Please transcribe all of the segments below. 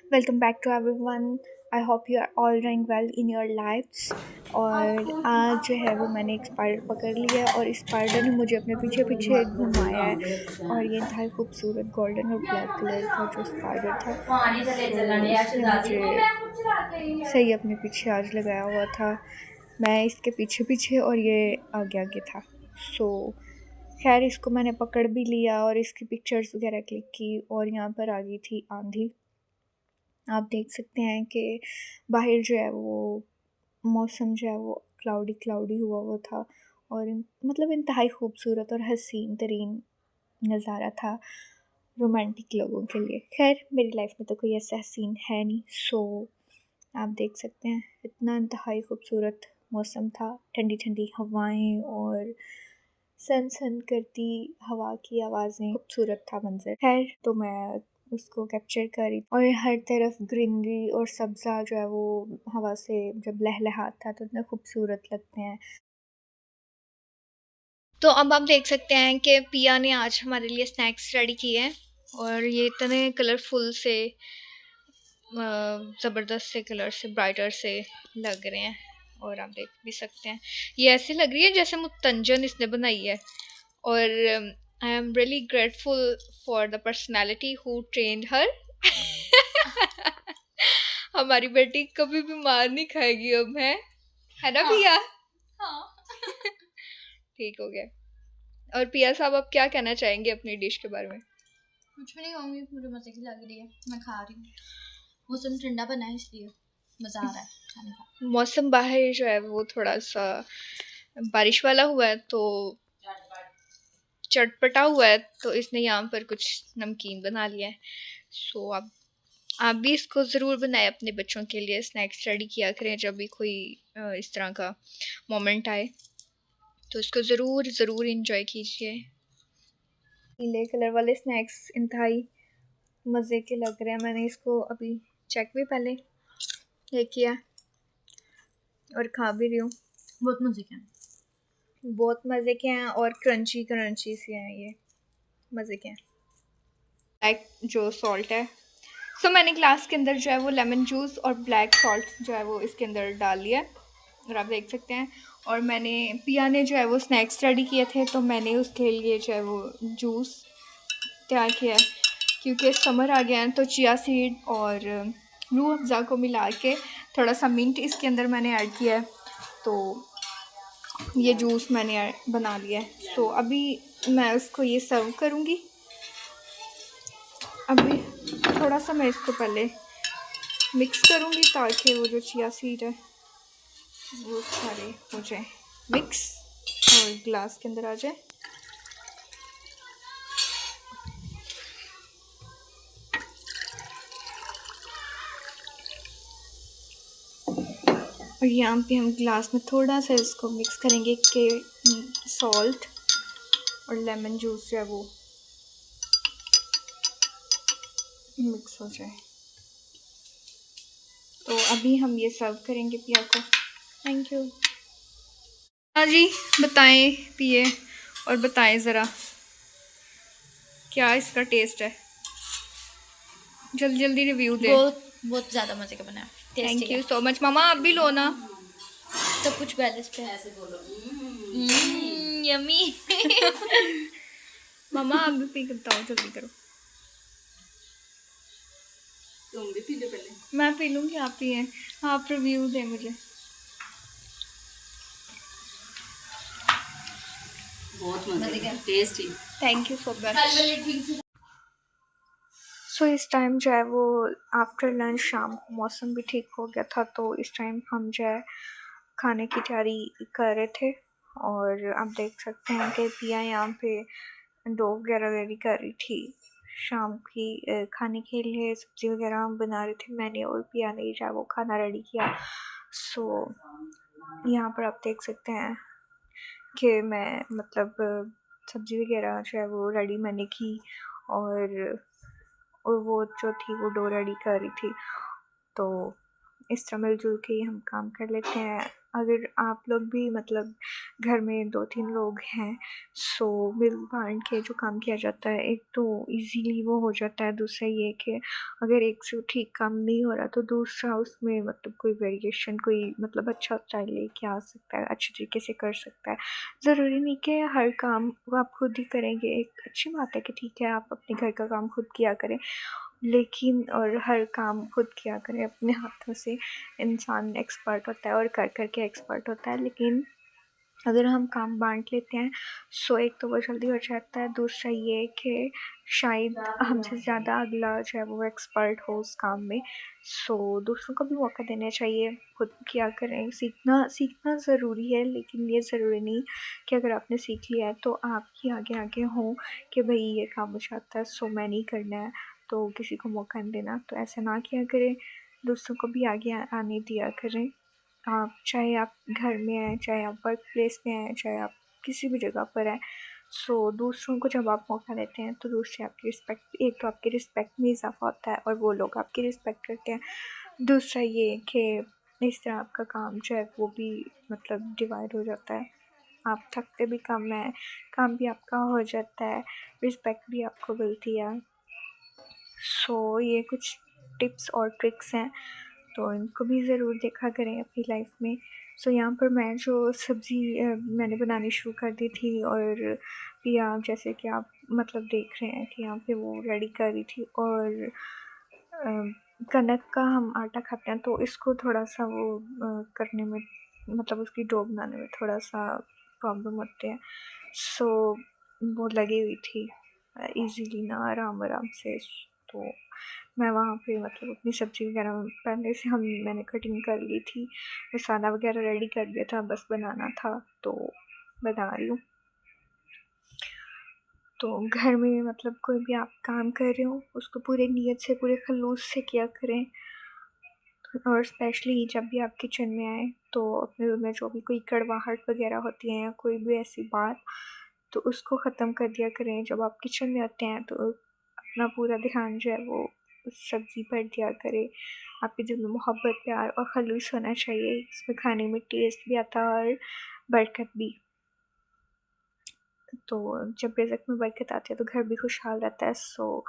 Welcome back to everyone. I hope you are all doing well in your lifes. और आज जो है वो मैंने एक स्पाइडर पकड़ लिया है और इस स्पाइडर ने मुझे अपने पीछे पीछे घुमाया है। और ये इंतहाई खूबसूरत गोल्डन और ब्लैक कलर का जो स्पाइडर था, तो इसने मुझे सही अपने पीछे आज लगाया हुआ था। मैं इसके पीछे पीछे और ये आगे आगे था। सो खैर इसको मैंने पकड़ भी लिया और इसकी पिक्चर्स वगैरह क्लिक की। और यहाँ पर आ गई थी आंधी। आप देख सकते हैं कि बाहर जो है वो मौसम जो है वो क्लाउडी क्लाउडी हुआ हुआ था। और मतलब इंतहाई खूबसूरत और हसीन तरीन नज़ारा था रोमांटिक लोगों के लिए। खैर मेरी लाइफ में तो कोई ऐसा हसीन है नहीं। सो आप देख सकते हैं इतना इंतहाई खूबसूरत मौसम था, ठंडी ठंडी हवाएं और सन सन करती हवा की आवाज़ें, खूबसूरत था मंजर। खैर तो मैं उसको कैप्चर करी और हर तरफ ग्रीनरी और सब्ज़ा जो है वो हवा से जब लहलहाता तो इतना खूबसूरत लगते हैं। तो अब आप देख सकते हैं कि पिया ने आज हमारे लिए स्नैक्स रेडी किए हैं और ये इतने कलरफुल से ज़बरदस्त से कलर से ब्राइटर से लग रहे हैं। और आप देख भी सकते हैं ये ऐसे लग रही है जैसे मुतंजन इसने बनाई है। और I am really grateful for the personality who trained her. हमारी बेटी कभी भी मार नहीं खाएगी अब, है ना पिया? हाँ। ठीक हो गया। और पिया साहब आप क्या कहना चाहेंगे अपनी डिश के बारे में? कुछ भी नहीं कहूँगी, मुझे मज़े की लग रही है, मैं खा रही हूँ। मौसम ठंडा बना है इसलिए मज़ा आ रहा है खाने का। मौसम बाहर जो है वो थोड़ा सा बारिश वाला हुआ है तो चटपटा हुआ है, तो इसने यहाँ पर कुछ नमकीन बना लिया है। सो आप भी इसको ज़रूर बनाएं अपने बच्चों के लिए, स्नैक्स रेडी किया करें जब भी कोई इस तरह का मोमेंट आए तो इसको ज़रूर ज़रूर इंजॉय कीजिए। नीले कलर वाले स्नैक्स इंतहाई मज़े के लग रहे हैं। मैंने इसको अभी चेक भी पहले ये किया और खा भी रही हूँ। बहुत मज़े के हैं, बहुत मज़े के हैं और क्रंची क्रंची से हैं, ये मज़े के हैं। ब्लैक जो सॉल्ट है, सो मैंने ग्लास के अंदर जो है वो लेमन जूस और ब्लैक सॉल्ट जो है वो इसके अंदर डाल लिया है और आप देख सकते हैं। और मैंने पिया ने जो है वो स्नैक्स रेडी किए थे तो मैंने उसके लिए जो है वो जूस तैयार किया है। क्योंकि समर आ गया है तो चिया सीड और रूह अफ़ज़ा को मिला के थोड़ा सा मिंट इसके अंदर मैंने ऐड किया है, तो ये जूस मैंने बना लिया है। तो अभी मैं उसको ये सर्व करूँगी। अभी थोड़ा सा मैं इसको पहले मिक्स करूँगी ताकि वो जो चिया सीड है वो सारे हो जाए मिक्स और ग्लास के अंदर आ जाए। और यहाँ पे हम ग्लास में थोड़ा सा इसको मिक्स करेंगे कि सॉल्ट और लेमन जूस जो है वो मिक्स हो जाए। तो अभी हम ये सर्व करेंगे पिया को। Thank you. हाँ जी, बताएं पिए और बताएं ज़रा क्या इसका टेस्ट है। जल्दी जल्दी रिव्यू दे। बहुत बहुत ज़्यादा मज़े का बना है, टेस्टी थैंक है। You so much. मामा आप भी लो ना। सब कुछ बैलेंस पे ऐसे बोलो। यमी। मामा आप भी पी के बताओ, जल्दी करो। तुम भी पी लो पहले। मैं पी लूँगी, आप पिए। आप रिव्यू दें मुझे। बहुत मज़े का, tasty. Thank you so much. So इस टाइम जो है वो आफ्टर लंच शाम को मौसम भी ठीक हो गया था तो इस टाइम हम जो है खाने की तैयारी कर रहे थे। और आप देख सकते हैं कि पिया यहाँ पे डो वगैरह रेडी कर रही थी शाम की खाने के लिए। सब्ज़ी वगैरह हम बना रहे थे, मैंने और पिया ने जो है वो खाना रेडी किया। सो यहाँ पर आप देख सकते हैं कि मैं मतलब सब्ज़ी वगैरह जो है वो रेडी मैंने की और वो जो थी वो डो रेडी कर रही थी। तो इस तरह मिलजुल के हम काम कर लेते हैं। अगर आप लोग भी मतलब घर में 2-3 लोग हैं, सो मिल-बाँट के जो काम किया जाता है, एक तो ईज़िली वो हो जाता है, दूसरा ये कि अगर एक से ठीक काम नहीं हो रहा तो दूसरा उसमें मतलब कोई वेरिएशन, कोई मतलब अच्छा स्टाइल लेके आ सकता है, अच्छे तरीके से कर सकता है। ज़रूरी नहीं कि हर काम वो आप खुद ही करेंगे, एक अच्छी बात है कि ठीक है आप अपने घर का काम खुद किया करें, लेकिन और हर काम खुद किया करें अपने हाथों से। इंसान एक्सपर्ट होता है और कर के एक्सपर्ट होता है, लेकिन अगर हम काम बाँट लेते हैं, सो एक तो वो जल्दी हो जाता है, दूसरा ये कि शायद हमसे ज़्यादा अगला जो है वो एक्सपर्ट हो उस काम में। सो दूसरों को भी मौका देना चाहिए, खुद किया करें। सीखना सीखना ज़रूरी है, लेकिन ये ज़रूरी नहीं कि अगर आपने सीख लिया है तो आप ही आगे हों कि भई ये काम मुझे आता है, सो मैंने ही करना है, तो किसी को मौका नहीं देना। तो ऐसा ना किया करें, दूसरों को भी आगे आने दिया करें। आप चाहे आप घर में हैं, चाहे आप वर्क प्लेस में हैं, चाहे आप किसी भी जगह पर हैं, सो दूसरों को जब आप मौका देते हैं तो दूसरे आपकी रिस्पेक्ट, एक तो आपकी रिस्पेक्ट में इज़ाफ़ा होता है और वो लोग आपकी रिस्पेक्ट करते हैं। दूसरा ये कि इस तरह आपका काम जो है वो भी मतलब डिवाइड हो जाता है। आप थकते भी कम हैं, काम भी आपका हो जाता है, रिस्पेक्ट भी आपको मिलती है। सो ये कुछ टिप्स और ट्रिक्स हैं, तो इनको भी ज़रूर देखा करें अपनी लाइफ में। सो यहाँ पर मैं जो सब्ज़ी मैंने बनानी शुरू कर दी थी, और पिया जैसे कि आप मतलब देख रहे हैं कि यहाँ पे वो रेडी कर रही थी, और कनक का हम आटा खाते हैं तो इसको थोड़ा-सा वो करने में मतलब उसकी डो बनाने में थोड़ा-सा प्रॉब्लम होती है। सो वो लगी हुई थी ईज़िली ना, आराम-आराम से। तो मैं वहाँ पे मतलब अपनी सब्ज़ी वगैरह पहले से हम मैंने कटिंग कर ली थी, मसाला वगैरह रेडी कर दिया था, बस बनाना था, तो बना रही हूँ। तो घर में मतलब कोई भी आप काम कर रहे हो, उसको पूरे नियत से, पूरे खलूस से किया करें। और स्पेशली जब भी आप किचन में आएँ, तो अपने रूम में जो भी कोई कड़वाहट वगैरह होती है या कोई भी ऐसी बात, तो उसको ख़त्म कर दिया करें। जब आप किचन में आते हैं तो अपना पूरा ध्यान जो है वो उस सब्ज़ी पर दिया करें। आपके दिल में मोहब्बत, प्यार और खलूस होना चाहिए, इसमें खाने में टेस्ट भी आता है और बरकत भी। तो जब रिज़्क में बरकत आती है तो घर भी खुशहाल रहता है। सो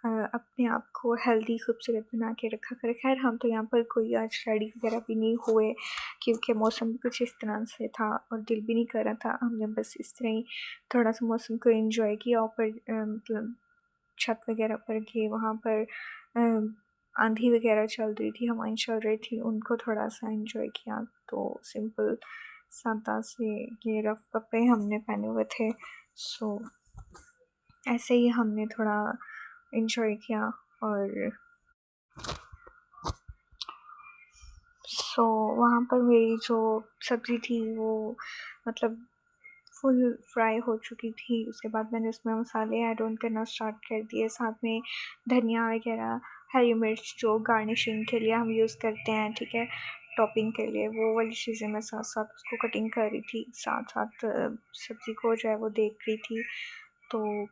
अपने आप को हेल्दी खूबसूरत बना के रखा करें। ख़ैर हम तो यहाँ पर कोई आज रेडी वगैरह भी नहीं हुए, क्योंकि मौसम भी कुछ इस तरह से था और दिल भी नहीं कर रहा था। हमने बस इस तरह ही थोड़ा-सा मौसम को एन्जॉय किया, ऊपर मतलब छत वगैरह पर गए, वहाँ पर आंधी वगैरह चल रही थी, हवाएँ चल रही थी, उनको थोड़ा-सा एन्जॉय किया। तो सिंपल सादा से ये रफ़ कपड़े हमने पहने हुए थे, सो ऐसे ही हमने थोड़ा एन्जॉय किया। और सो वहाँ पर मेरी जो सब्ज़ी थी वो मतलब फुल फ्राई हो चुकी थी। उसके बाद मैंने उसमें मसाले ऐड ऑन करना स्टार्ट कर दिए, साथ में धनिया वगैरह, हरी मिर्च जो गार्निशिंग के लिए हम यूज़ करते हैं, ठीक है, टॉपिंग के लिए, वो वाली चीज़ें मैं साथ-साथ उसको कटिंग कर रही थी, साथ-साथ सब्ज़ी को जो है वो देख रही थी। तो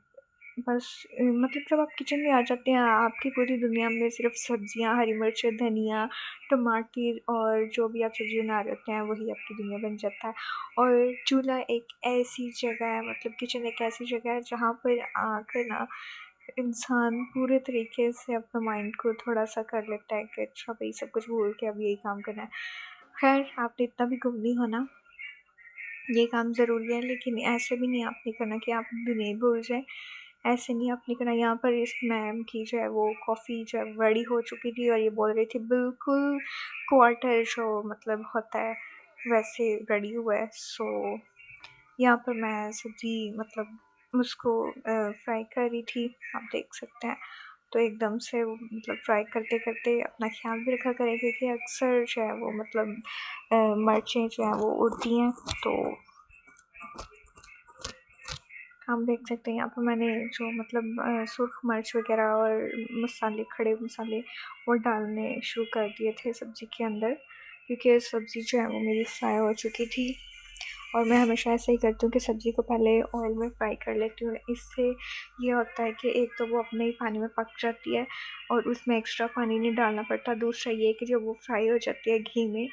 बस मतलब जब आप किचन में आ जाते हैं, आपकी पूरी दुनिया में सिर्फ़ सब्ज़ियाँ, हरी मिर्च, धनिया, टमाटर और जो भी आप सब्ज़ी बना रहे होते हैं, वही आपकी दुनिया बन जाता है। और चूल्हा एक ऐसी जगह है, मतलब किचन एक ऐसी जगह है जहाँ पर आकर ना इंसान पूरे तरीके से अपने माइंड को थोड़ा-सा कर लेता है कि अच्छा भई सब कुछ भूल के अब यही काम करना है। ख़ैर आपने इतना भी गुम नहीं होना, ये काम ज़रूरी है, लेकिन ऐसे भी नहीं आपने करना कि आप दुनिया ही भूल जाएँ। ऐसे नहीं आपने करना। यहाँ पर इस मैम की जो है वो कॉफ़ी जो है रेडी हो चुकी थी और ये बोल रही थी बिल्कुल क्वार्टर जो मतलब होता है वैसे रेडी हुआ है। सो यहाँ पर मैं सब्ज़ी मतलब उसको फ्राई कर रही थी, आप देख सकते हैं। तो एकदम से वो मतलब फ्राई करते-करते अपना ख़्याल भी रखा करें, क्योंकि अक्सर जो है वो मतलब मिर्चें जो हैं वो उड़ती हैं, तो आप देख सकते हैं यहाँ पर मैंने जो मतलब सुर्ख मिर्च वग़ैरह और मसाले, खड़े मसाले वो डालने शुरू कर दिए थे सब्ज़ी के अंदर, क्योंकि सब्ज़ी जो है वो मेरी फ्राई हो चुकी थी। और मैं हमेशा ऐसे ही करती हूँ कि सब्ज़ी को पहले ऑयल में फ्राई कर लेती हूँ। इससे ये होता है कि एक तो वो अपने ही पानी में पक जाती है और उसमें एक्स्ट्रा पानी नहीं डालना पड़ता। दूसरा ये कि जब वो फ्राई हो जाती है घी में,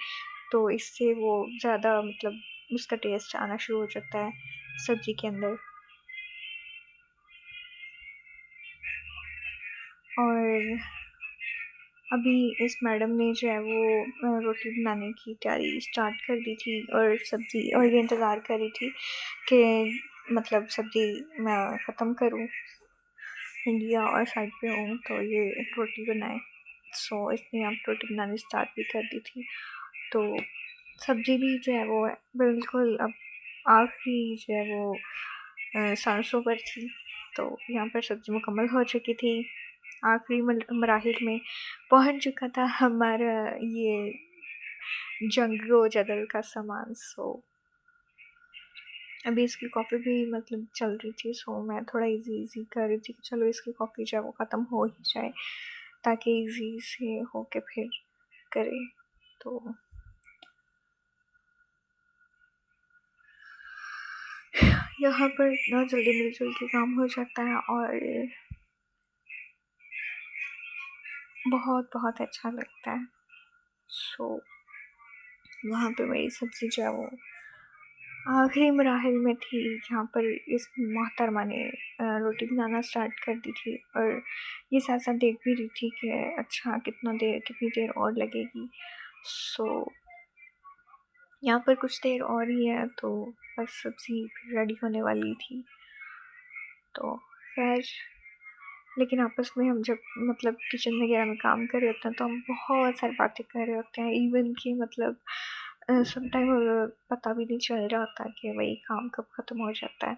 तो इससे वो ज़्यादा मतलब उसका टेस्ट आना शुरू हो जाता है सब्ज़ी के अंदर। और अभी इस मैडम ने जो है वो रोटी बनाने की तैयारी स्टार्ट कर दी थी और सब्ज़ी, और ये इंतज़ार कर रही थी कि मतलब सब्ज़ी मैं ख़त्म करूँ इंडिया और साइड पे हूँ तो ये रोटी बनाए। सो इसने यहाँ रोटी बनानी स्टार्ट भी कर दी थी। तो सब्ज़ी भी जो है वो बिल्कुल अब आखिरी जो है वो सांसों पर थी। तो यहाँ पर सब्ज़ी मुकम्मल हो चुकी थी, आखिरी मराहिल में पहुँच चुका था हमारा ये जंगो जदल का सामान। सो अभी इसकी कॉफ़ी भी मतलब चल रही थी। सो मैं थोड़ा इजी कर रही थी कि चलो इसकी कॉफ़ी जो है वो ख़त्म हो ही जाए ताकि इजी से हो के फिर करे। तो यहाँ पर इतना जल्दी मिलजुल के काम हो जाता है और बहुत बहुत अच्छा लगता है। सो वहाँ पे मेरी सब्ज़ी जो है वो आखिरी मराहिल में थी जहाँ पर इस मोहतरमा ने रोटी बनाना स्टार्ट कर दी थी और ये साथ साथ देख भी रही थी कि अच्छा कितनी देर और लगेगी। सो यहाँ पर कुछ देर और ही है तो बस सब्ज़ी रेडी होने वाली थी। तो खैर, लेकिन आपस में हम जब मतलब किचन वगैरह में काम कर रहे होते हैं तो हम बहुत सारी बातें कर रहे होते हैं, इवन कि मतलब समटाइम पता भी नहीं चल रहा होता कि वही काम कब ख़त्म हो जाता है।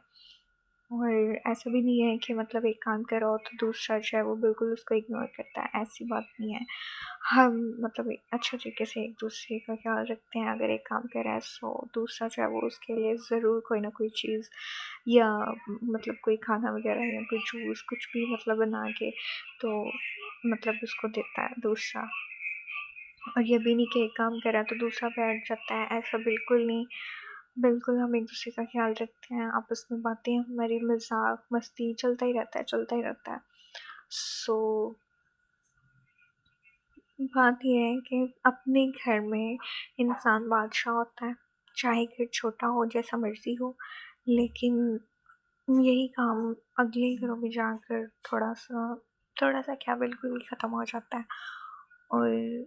और ऐसा भी नहीं है कि मतलब एक काम कर रहा हो तो दूसरा जो है वो बिल्कुल उसको इग्नोर करता है, ऐसी बात नहीं है। हम मतलब एक अच्छे तरीके से एक दूसरे का ख्याल रखते हैं। अगर एक काम कर रहा है सो दूसरा जो है वो उसके लिए ज़रूर कोई ना कोई चीज़ या मतलब कोई खाना वगैरह या कोई जूस कुछ भी मतलब बना के तो मतलब उसको देता है दूसरा। और ये भी नहीं कि एक काम कर रहा है तो दूसरा बैठ जाता है, ऐसा बिल्कुल नहीं। बिल्कुल हम एक दूसरे का ख्याल रखते हैं, आपस में बातें हमारी मजाक मस्ती चलता ही रहता है, चलता ही रहता है। सो बात ये है कि अपने घर में इंसान बादशाह होता है, चाहे घर छोटा हो जैसा मर्जी हो, लेकिन यही काम अगले घरों में जाकर थोड़ा सा क्या बिल्कुल ही ख़त्म हो जाता है। और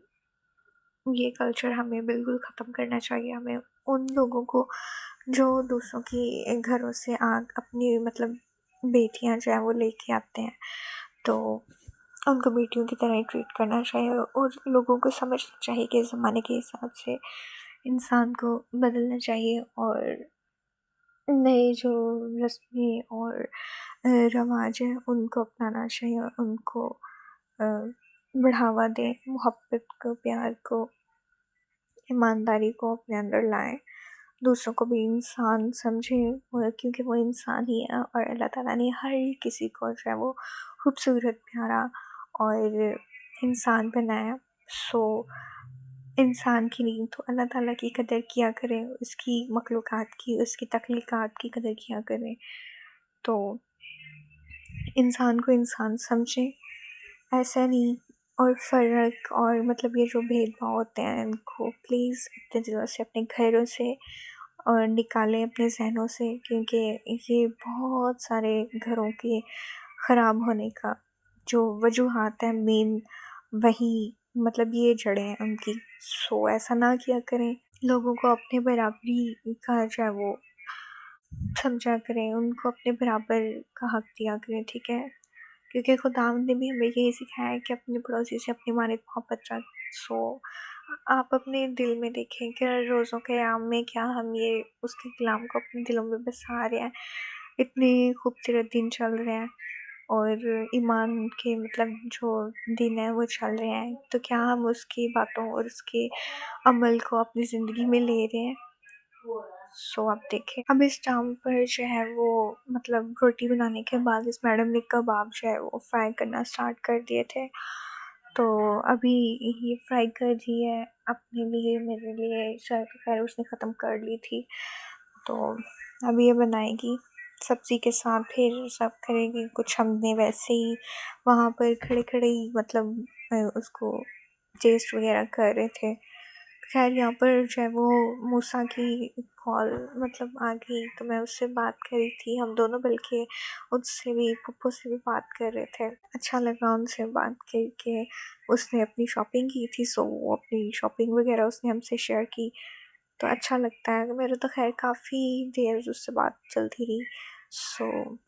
ये कल्चर हमें बिल्कुल ख़त्म करना चाहिए। हमें उन लोगों को जो दूसरों की घरों से आग अपनी मतलब बेटियां जो है वो लेके आते हैं तो उनको बेटियों की तरह ही ट्रीट करना चाहिए और लोगों को समझना चाहिए कि ज़माने के हिसाब से इंसान को बदलना चाहिए और नए जो रस्में और रवाज हैं उनको अपनाना चाहिए, उनको अ, बढ़ावा दें, मोहब्बत को, प्यार को, ईमानदारी को अपने अंदर लाएं, दूसरों को भी इंसान समझें क्योंकि वो इंसान ही है और अल्लाह ताला ने हर किसी को जो है वो खूबसूरत, प्यारा और इंसान बनाया। सो इंसान की नहीं तो अल्लाह ताला की कदर किया करें, उसकी मखलूक़ात की, उसकी तख्लीक़ात की कदर किया करें। तो इंसान को इंसान समझें, ऐसा नहीं। और फ़र्क और मतलब ये जो भेदभाव होते हैं इनको प्लीज़ अपने दिलों से, अपने घरों से और निकालें अपने ज़हनों से, क्योंकि ये बहुत सारे घरों के ख़राब होने का जो वजूहात है मेन वही मतलब ये जड़ें हैं उनकी। सो ऐसा ना किया करें, लोगों को अपने बराबरी का जो है वो समझा करें, उनको अपने बराबर का हक दिया करें, ठीक है? क्योंकि खुदावंद ने भी हमें यही सिखाया है कि अपने पड़ोसी से अपनी मानित मोहब्बत रख। सो आप अपने दिल में देखें कि रोज़ों क़याम में क्या हम ये उसके कलाम को अपने दिलों में बसा रहे हैं। इतने खूबसूरत दिन चल रहे हैं और ईमान के मतलब जो दिन है वो चल रहे हैं, तो क्या हम उसकी बातों और उसके अमल को अपनी ज़िंदगी में ले रहे हैं? सो आप देखें, अब इस टाइम पर जो है वो मतलब रोटी बनाने के बाद इस मैडम ने कबाब जो है वो फ्राई करना स्टार्ट कर दिए थे। तो अभी ये फ्राई कर दी है अपने लिए, मेरे लिए, शायद खैर उसने ख़त्म कर ली थी। तो अभी ये बनाएगी सब्ज़ी के साथ, फिर सर्व करेगी। कुछ हमने वैसे ही वहाँ पर खड़े खड़े ही मतलब उसको टेस्ट वगैरह कर रहे थे। खैर यहाँ पर जो है वो मूसा की कॉल मतलब आ गई, तो मैं उससे बात करी थी, हम दोनों बल्कि उससे भी पप्पू से भी बात कर रहे थे। अच्छा लगा उनसे बात करके। उसने अपनी शॉपिंग की थी, सो वो अपनी शॉपिंग वगैरह उसने हमसे शेयर की, तो अच्छा लगता है। मेरे तो खैर काफ़ी देर उससे बात चलती रही। सो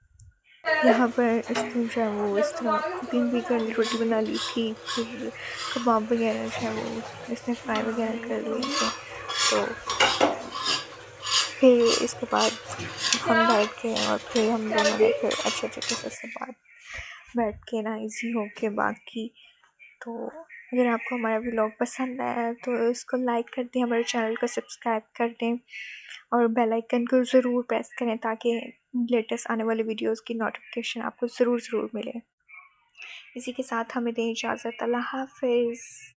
यहाँ पर इसने जो है वो इस तरह कुकिंग भी कर ली, रोटी बना ली थी, फिर कबाब वगैरह जो है वो इसने फ्राई वगैरह कर लिए थे। तो फिर इसके बाद हम बैठ गए और फिर हम दोनों ने फिर अच्छे तरीके से बात बैठ के ना इजी हो के बात की। तो अगर आपको हमारा व्लॉग पसंद आया तो इसको लाइक कर दें, हमारे चैनल को सब्सक्राइब कर दें और बेल आइकन को ज़रूर प्रेस करें ताकि लेटेस्ट आने वाले वीडियोस की नोटिफिकेशन आपको ज़रूर मिले। इसी के साथ हमें दें इजाज़त। अल्लाह हाफ़िज़।